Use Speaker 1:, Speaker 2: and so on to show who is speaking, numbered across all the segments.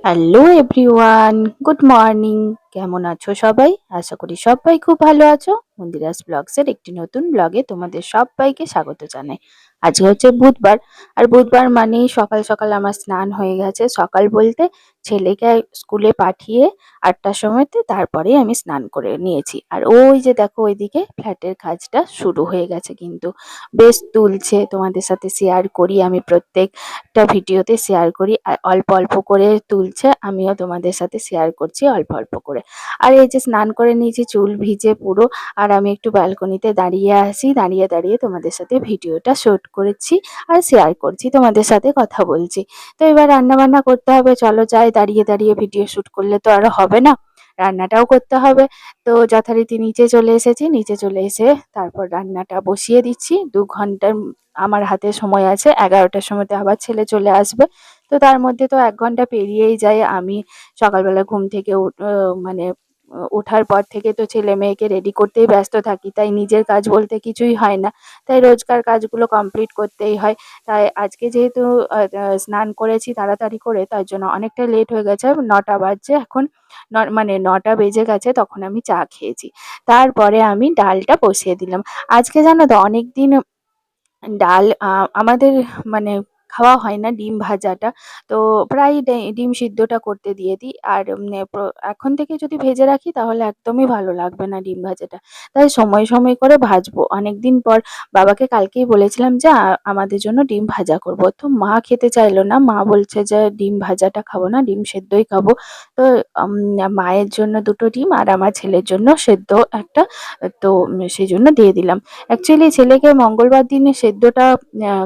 Speaker 1: Hello everyone, good morning. কেমন আছো সবাই? আশা করি সবাই খুব ভালো আছো। মন্দিরাস ব্লগসের একটি নতুন ব্লগে তোমাদের সবাইকে স্বাগত জানাই। আজকে হচ্ছে বুধবার, আর বুধবার মানেই সকাল সকাল আমার স্নান হয়ে গেছে। সকাল বলতে ছেলেকে স্কুলে পাঠিয়ে ৮টার সময়তে তারপরে আমি স্নান করে নিয়েছি। আর ওই যে দেখো ওইদিকে ফ্ল্যাটের কাজটা শুরু হয়ে গেছে, কিন্তু বেশ তুলছে। তোমাদের সাথে শেয়ার করি, আমি প্রত্যেকটা ভিডিওতে শেয়ার করি। আর অল্প অল্প করে তুলছে, আমিও তোমাদের সাথে শেয়ার করছি অল্প অল্প করে। আর এই যে স্নান করে নিয়েছি, চুল ভিজে পুরো। আর আমি একটু ব্যালকনিতে দাঁড়িয়ে আছি, দাঁড়িয়ে দাঁড়িয়ে তোমাদের সাথে ভিডিওটা শুট করেছি আর শেয়ার করছি, তোমাদের সাথে কথা বলছি। তো এবার রান্না বান্না করতে হবে, চলো যাই। দাঁড়িয়ে দাঁড়িয়ে ভিডিও শুট করলে তো আর হবে না, রান্নাটাও করতে হবে। তো যথারীতি নিচে চলে এসেছি, নিচে চলে এসে তারপর রান্নাটা বসিয়ে দিচ্ছি। ২ ঘন্টার আমার হাতে সময় আছে, ১১টার সময়তে আবার ছেলে চলে আসবে। তো তার মধ্যে তো ১ ঘন্টা পেরিয়েই যায়। আমি সকালবেলা ঘুম থেকে মানে ওঠার পর থেকে তো ছেলে মেয়েকে রেডি করতেই ব্যস্ত থাকি, তাই নিজের কাজ বলতে কিছুই হয় না। তাই রোজকার কাজগুলো কমপ্লিট করতেই হয়। তাই আজকে যেহেতু স্নান করেছি তাড়াতাড়ি করে, তার জন্য অনেকটা লেট হয়ে গেছে। ৯টা বাজছে এখন, মানে ৯টা বেজে গেছে, তখন আমি চা খেয়েছি। তারপরে আমি ডালটা বসিয়ে দিলাম। আজকে জানো তো অনেকদিন ডাল আমাদের মানে খাওয়া হয় না ডিম ভাজাটা। তো প্রায় ডিম সিদ্ধটা করতে দিয়ে দিই। আর এখন থেকে যদি ভেজে রাখি তাহলে একদমই ভালো লাগবে না ডিম ভাজাটা। তাই সময় সময় করে ভাজবো। অনেকদিন পর বাবাকে কালকেই বলেছিলাম যে আমাদের জন্য ডিম ভাজা করব। তো মা খেতে চাইলো না, মা বলছে যে ডিম ভাজাটা খাবো না, ডিম সেদ্ধই খাবো। তো উম, মায়ের জন্য ২টো ডিম আর আমার ছেলের জন্য সেদ্ধ একটা। তো সেই জন্য দিয়ে দিলাম। অ্যাকচুয়ালি ছেলেকে মঙ্গলবার দিনে সেদ্ধটা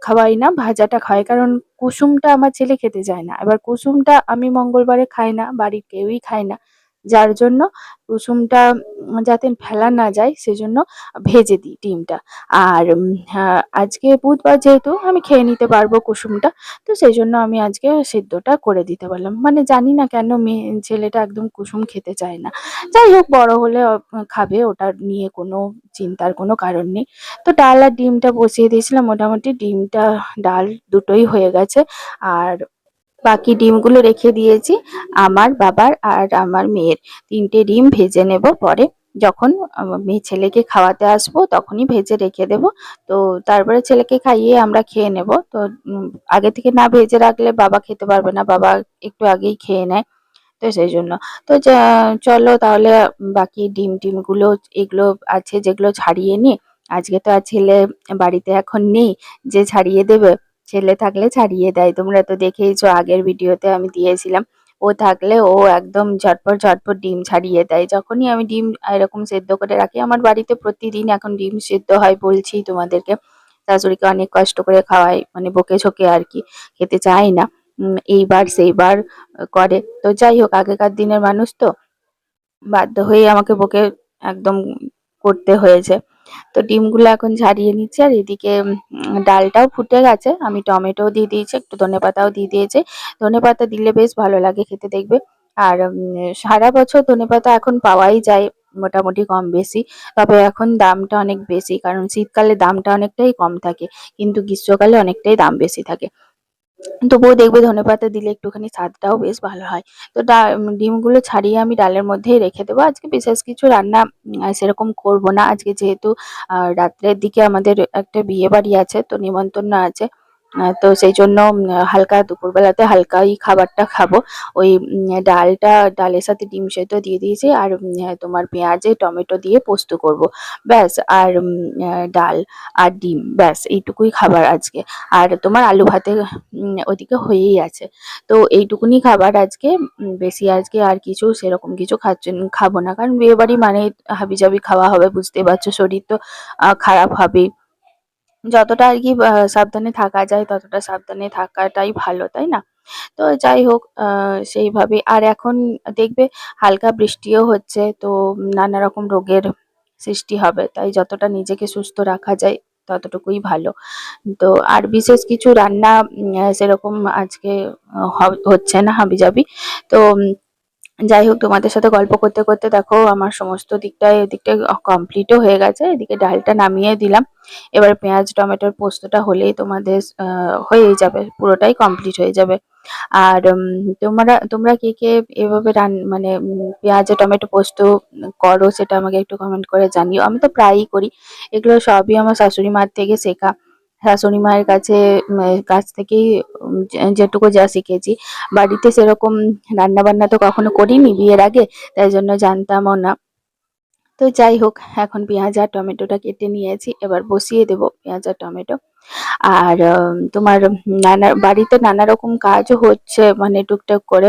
Speaker 1: খাওয়াই না, ভাজাটা খাওয়াই। কারণ কুসুমটা আমার ছেলে খেতে চায় না। এবার কুসুমটা আমি মঙ্গলবারে খাই না, বাড়ির কেউই খায় না। যার জন্য কুসুমটা যাতে ফেলা না যায় সেজন্য ভেজে দিই ডিমটা। আর আজকে বুধবার যেহেতু আমি খেয়ে নিতে পারবো কুসুমটা, তো সেজন্য আমি আজকে সেদ্ধটা করে দিতে পারলাম। মানে জানি না কেন ছেলেটা একদম কুসুম খেতে চায় না। যাই হোক, বড় হলে খাবে, ওটা নিয়ে কোনো চিন্তার কোনো কারণ নেই। তো ডাল আর ডিমটা বসিয়ে দিয়েছিলাম, মোটামুটি ডিমটা ডাল দুটোই হয়ে গেছে। আর বাকি ডিমগুলো রেখে দিয়েছি আমার, বাবার আর আমার মেয়ের। ৩টে ডিম ভেজে নেব পরে, যখন মেয়ে ছেলেকে খাওয়াতে আসবো তখনই ভেজে রেখে দেব। তো তারপরে ছেলেকে খাইয়ে আমরা খেয়ে নেব। তো আগে থেকে না ভেজে রাখলে বাবা খেতে পারবে না, বাবা একটু আগেই খেয়ে নেয়। তো সেই জন্য তো চলো তাহলে বাকি ডিমগুলো এগুলো আছে যেগুলো ছাড়িয়ে নিই। আজকে তো আর ছেলে বাড়িতে এখন নেই যে ছাড়িয়ে দেবে। ছেলে থাকলে ছাড়িয়ে দেয়, তোমরা তো দেখেইছো, আগের ভিডিওতে আমি দিয়েছিলাম। ও থাকলে ও একদম ঝটপট ঝটপট ডিম ছাড়িয়ে দেয়। যখনই আমি ডিম এরকম সেদ্ধ করে রাখি, আমার বাড়িতে প্রতিদিন এখন ডিম সেদ্ধ হয় বলছি তোমাদেরকে। শাশুড়িকে অনেক কষ্ট করে খাওয়াই, মানে বকে ঝোকে আর কি, খেতে চায় না। এইবার সেইবার করে। তো যাই হোক, আগেকার দিনের মানুষ তো, বাধ্য হয়েই আমাকে বকে একদম করতে হয়েছে। তো ডিমগুলো এখন ছাড়িয়ে নিচ্ছি। আর এদিকে ডালটাও ফুটে গেছে, আমি টমেটো দিয়ে দিয়েছি, একটু ধনেপাতাও দিয়ে দিয়েছি। ধনেপাতা দিলে বেশ ভালো লাগে খেতে, দেখবে। আর সারা বছর ধনেপাতা এখন পাওয়াই যায় মোটামুটি কম বেশি। তবে এখন দামটা অনেক বেশি, কারণ শীতকালে দামটা অনেকটাই কম থাকে, কিন্তু গ্রীষ্মকালে অনেকটাই দাম বেশি থাকে। তবুও দেখবে ধনেপাতা দিলে একটুখানি স্বাদটাও বেশ ভালো হয়। তো ডিমগুলো ছাড়িয়ে আমি ডালের মধ্যেই রেখে দেবো। আজকে বিশেষ কিছু রান্না সেরকম করব না। আজকে যেহেতু রাত্রের দিকে আমাদের একটা বিয়ে বাড়ি আছে, তো নিমন্ত্রণ আছে। তো সেই জন্য হালকা দুপুরবেলাতে হালকাই খাবারটা খাবো। ওই ডালের সাথে ডিম সেদ্ধ দিয়ে দিয়েছি। আর তোমার পেঁয়াজে টমেটো দিয়ে পোস্ত করব, ব্যাস। আর ডাল আর ডিম, ব্যাস এইটুকুই খাবার আজকে। আর তোমার আলু ভাতে ওদিকে হয়েই আছে। তো এইটুকুনি খাবার আজকে। বেশি আজকে আর কিছু সেরকম কিছু খাবো না, কারণ বিয়ে বাড়ি মানে হাবিজাবি খাওয়া হবে, বুঝতেই পারছো, শরীর তো খারাপ হবেই। যতটা আর কি সাবধানে থাকা যায় ততটা সাবধানে থাকাটাই ভালো, তাই না? তো যাই হোক, সেইভাবে। আর এখন দেখবে হালকা বৃষ্টিও হচ্ছে, তো নানা রকম রোগের সৃষ্টি হবে। তাই যতটা নিজেকে সুস্থ রাখা যায় ততটুকুই ভালো। তো আর বিশেষ কিছু রান্না সেরকম আজকে হচ্ছে না হাবিজাবি। তো যাই হোক, তোমাদের সাথে গল্প করতে করতে দেখো আমার সমস্ত এদিকটায় কমপ্লিটও হয়ে গেছে। এদিকে ডালটা নামিয়ে দিলাম। এবার পেঁয়াজ টমেটোর পোস্তটা হলেই তোমাদের হয়েই যাবে, পুরোটাই কমপ্লিট হয়ে যাবে। আর তোমরা কে কে এভাবে মানে পেঁয়াজ টমেটো পোস্ত করো, সেটা আমাকে একটু কমেন্ট করে জানিও। আমি তো প্রায়ই করি। এগুলো সবই আমার শাশুড়ি মার থেকে শেখা। শাশুড়ি মায়ের কাছ থেকেই যেটুকু যা শিখেছি। বাড়িতে সেরকম রান্না বান্না তো কখনো করিনি বিয়ের আগে, তাই জন্য জানতামও না। তো যাই হোক, এখন পেঁয়াজ আর টমেটোটা কেটে নিয়েছি, এবার বসিয়ে দেবো পেঁয়াজ আর টমেটো। আর তোমার বাড়িতে নানা রকম কাজও হচ্ছে, মানে টুকটাক করে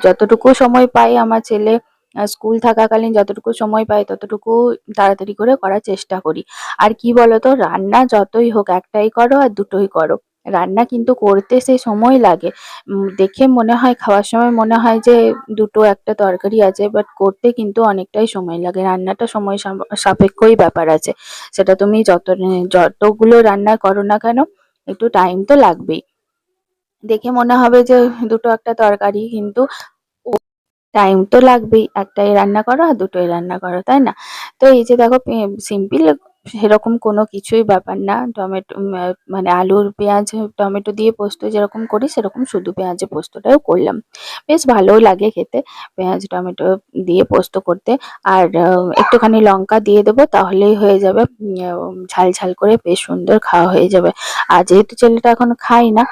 Speaker 1: যতটুকু সময় পাই আমার ছেলে স্কুল থাকাকালীন যতটুকু সময় পাই ততটুকু তাড়াতাড়ি করে করার চেষ্টা করি। আর কি বলতো, রান্না যতই হোক একটাই করো আর দুটোই করো, রান্না কিন্তু করতে সেই সময় লাগে। দেখে মনে হয়, খাওয়ার সময় মনে হয় যে দুটো একটা তরকারি আছে, বাট করতে কিন্তু অনেকটাই সময় লাগে। রান্নাটা সময় সাপেক্ষই ব্যাপার আছে। সেটা তুমি যতগুলো রান্না করো না কেন, একটু টাইম তো লাগবেই। দেখে মনে হবে যে দুটো একটা তরকারি, কিন্তু টাইম তো লাগবেই। একটাই রান্না করো আর দুটোই রান্না করো, তাই না? তো এই যে দেখো, সিম্পল সেরকম কোনো কিছুই ব্যাপার না। টমেটো মানে আলুর পেঁয়াজ টমেটো দিয়ে পোস্ত যেরকম করি সেরকম শুধু পেঁয়াজে পোস্তটাও করলাম। বেশ ভালোও লাগে খেতে পেঁয়াজ টমেটো দিয়ে পোস্ত করতে। আর একটুখানি লঙ্কা দিয়ে দেবো, তাহলেই হয়ে যাবে। ঝাল ঝাল করে বেশ সুন্দর খাওয়া হয়ে যাবে। আর যেহেতু ছেলেটা এখন খায় না,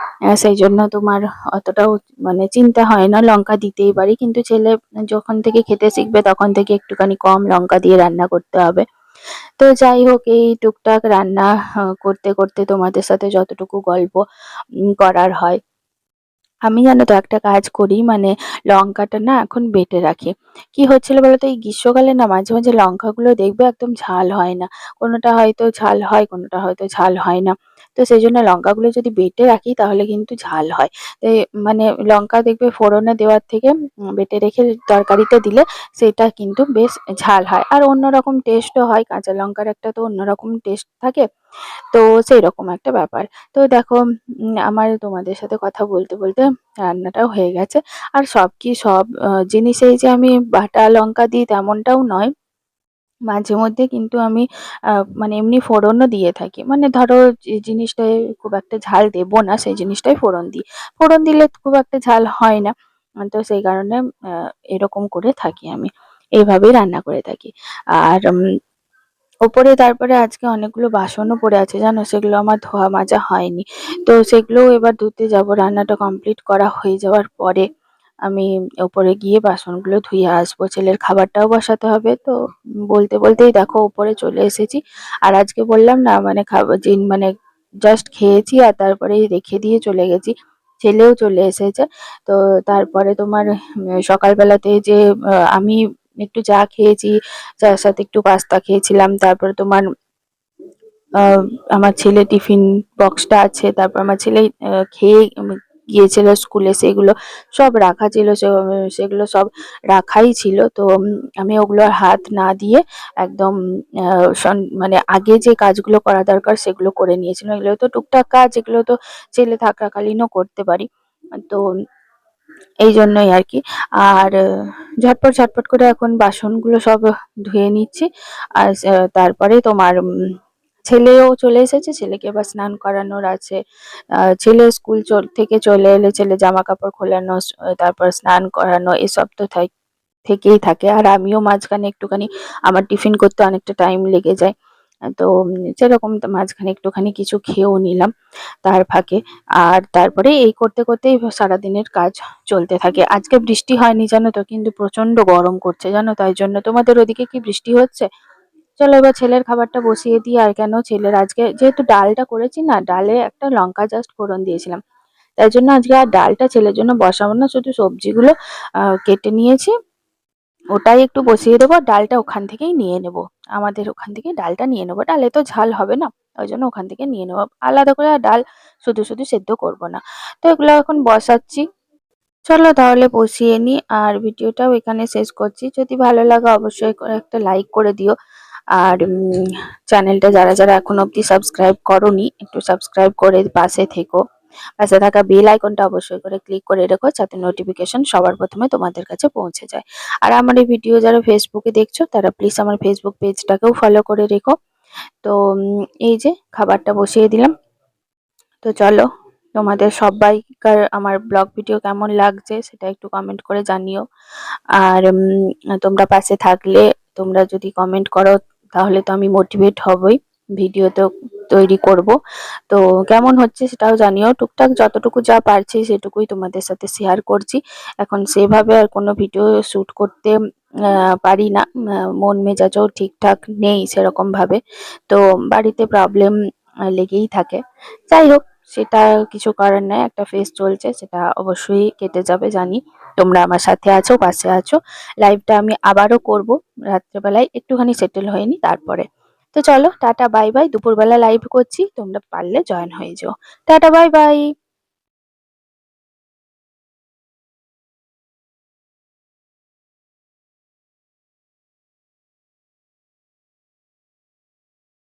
Speaker 1: সেই জন্য তোমার অতটাও মানে চিন্তা হয় না, লঙ্কা দিতেই পারি। কিন্তু ছেলে যখন থেকে খেতে শিখবে তখন থেকে একটুখানি কম লঙ্কা দিয়ে রান্না করতে হবে। তো যাই হোক, এই টুকটাক রান্না করতে করতে তোমাদের সাথে যতটুকু গল্প করার হয়। আমি জানো তো একটা কাজ করি, মানে লঙ্কাটা না এখন বেটে রাখি। কি হচ্ছিল বলতো, এই গ্রীষ্মকালে না মাঝে মাঝে লঙ্কাগুলো দেখবে একদম ঝাল হয় না। কোনোটা হয়তো ঝাল হয়, কোনোটা হয়তো ঝাল হয় না। তো সেই জন্য লঙ্কাগুলো যদি বেটে রাখি তাহলে কিন্তু ঝাল হয়। মানে লঙ্কা দেখবে ফোড়নে দেওয়ার থেকে বেটে রেখে তরকারিতে দিলে সেটা কিন্তু বেশ ঝাল হয়, আর অন্যরকম টেস্টও হয়। কাঁচা লঙ্কার একটা তো অন্যরকম টেস্ট থাকে। তো সেইরকম একটা ব্যাপার। তো দেখো, আমার তোমাদের সাথে কথা বলতে বলতে রান্নাটাও হয়ে গেছে। আর সব জিনিসেই যে আমি বাটা লঙ্কা দিই তেমনটাও নয়। মাঝে মধ্যে কিন্তু আমি মানে এমনি ফোড়নও দিয়ে থাকি। মানে ধরো যে জিনিসটায় খুব একটা ঝাল দেবো না, সেই জিনিসটাই ফোড়ন দিই। ফোড়ন দিলে খুব একটা ঝাল হয় না। তো সেই কারণে এরকম করে থাকি আমি। এভাবেই রান্না করে থাকি। আর ওপরে তারপরে আজকে অনেকগুলো বাসনও পড়ে আছে জানো, সেগুলো আমার ধোয়া মাজা হয়নি। তো সেগুলোও এবার ধুতে যাব। রান্নাটা কমপ্লিট করা হয়ে যাওয়ার পরে আমি ওপরে গিয়ে বাসনগুলো ধুয়ে আসবো। ছেলের খাবারটাও বসাতে হবে। তো বলতে বলতেই দেখো উপরে চলে এসেছি। আর আজকে বললাম না, মানে খাবার মানে জাস্ট খেয়েছি আর তারপরে রেখে দিয়ে চলে গেছি। ছেলেও চলে এসেছে। তো তারপরে তোমার সকালবেলাতে যে আমি একটু চা খেয়েছি, চায়ের সাথে একটু পাস্তা খেয়েছিলাম। তারপরে তোমার আহ, আমার ছেলে টিফিন বক্সটা আছে, তারপর আমার ছেলে খেয়ে গিয়েছিল স্কুলে, সেগুলো সব রাখা ছিল। সেগুলো সব রাখাই ছিল। তো আমি ওগুলো আর হাত না দিয়ে একদম মানে আগে যে কাজগুলো করা দরকার সেগুলো করে নিয়েছিলাম। এগুলো তো টুকটাক কাজ, এগুলো তো ছেলে থাকাকালীনও করতে পারি। তো এই জন্যই আর কি। আর ঝটপট ঝটপট করে এখন বাসনগুলো সব ধুয়ে নিচ্ছি। আর তারপরে তোমার ছেলেও চলে এসেছে, ছেলেকে এবার স্নান করানোর আছে। ছেলে স্কুল থেকে চলে এলে ছেলে জামা কাপড় খোলানো, তারপর স্নান করানো, এসব তো থেকেই থাকে। আর আমিও মাঝখানে একটুখানি আমার টিফিন করতে অনেকটা টাইম লেগে যায়। তো সেরকম তো মাঝখানে একটুখানি কিছু খেয়েও নিলাম তার ফাঁকে। আর তারপরে এই করতে করতেই সারাদিনের কাজ চলতে থাকে। আজকে বৃষ্টি হয়নি জানো তো, কিন্তু প্রচন্ড গরম করছে জানো। তাই জন্য তোমাদের ওদিকে কি বৃষ্টি হচ্ছে? চলো এবার ছেলের খাবারটা বসিয়ে দিই। আর কেন, ছেলের আজকে যেহেতু ডালটা করেছি না, ডালে একটা লঙ্কা জাস্ট ফোড়ন দিয়েছিলাম, তাই জন্য আজকে আর ডালটা ছেলের জন্য বসাবো না, শুধু সবজিগুলো কেটে নিয়েছি, ওটাই একটু বসিয়ে দেবো। ডালটা ওখান থেকেই নিয়ে নেব। আমাদের ওখান থেকে ডালটা নিয়ে নেবো, ডালে তো ঝাল হবে না, ওই জন্য ওখান থেকে নিয়ে নেবো। আলাদা করে আর ডাল শুধু শুধু সেদ্ধ করব না। তো এগুলো এখন বসাচ্ছি। চলো তাহলে বসিয়ে নিই, আর ভিডিওটাও এখানে শেষ করছি। যদি ভালো লাগে অবশ্যই করে একটা লাইক করে দিও। আর চ্যানেলটা যারা যারা এখন অবধি সাবস্ক্রাইব করোনি, একটু সাবস্ক্রাইব করে পাশে থেকো। পাশে থাকা বেল আইকনটা অবশ্যই করে ক্লিক করে রেখো, যাতে নোটিফিকেশন সবার প্রথমে তোমাদের কাছে পৌঁছে যায়। আর আমার এই ভিডিও যারা ফেসবুকে দেখছো তারা প্লিজ আমার ফেসবুক পেজটাকেও ফলো করে রেখো। তো এই যে খাবারটা বসিয়ে দিলাম। তো চলো, তোমাদের সবাইকার আমার ব্লগ ভিডিও কেমন লাগছে সেটা একটু কমেন্ট করে জানিও। আর তোমরা পাশে থাকলে, তোমরা যদি কমেন্ট করো তাহলে তো আমি মোটিভেট হবই, ভিডিও তো তৈরি করব। তো কেমন হচ্ছে সেটাও জানিও। টুকটাক যতটুকু যা পারছি সেটুকুই তোমাদের সাথে শেয়ার করছি। এখন সেভাবে আর কোনো ভিডিও শুট করতে পারি না, মন মেজাজও ঠিকঠাক নেই সেরকম ভাবে। তো বাড়িতে প্রবলেম লেগেই থাকে। যাই হোক, সেটা কিছু করার নাই, একটা ফেজ চলছে, সেটা অবশ্যই কেটে যাবে জানি। তোমরা আমার সাথে আছো, পাশে আছো। লাইভটা আমি আবারও করব রাত্রেবেলায়, একটুখানি সেটেল হয়ে নি তারপরে। তো চলো, টাটা বাই বাই। দুপুরবেলা লাইভ করছি, তোমরা পারলে জয়েন হয়ে যেও। Tata bye bye.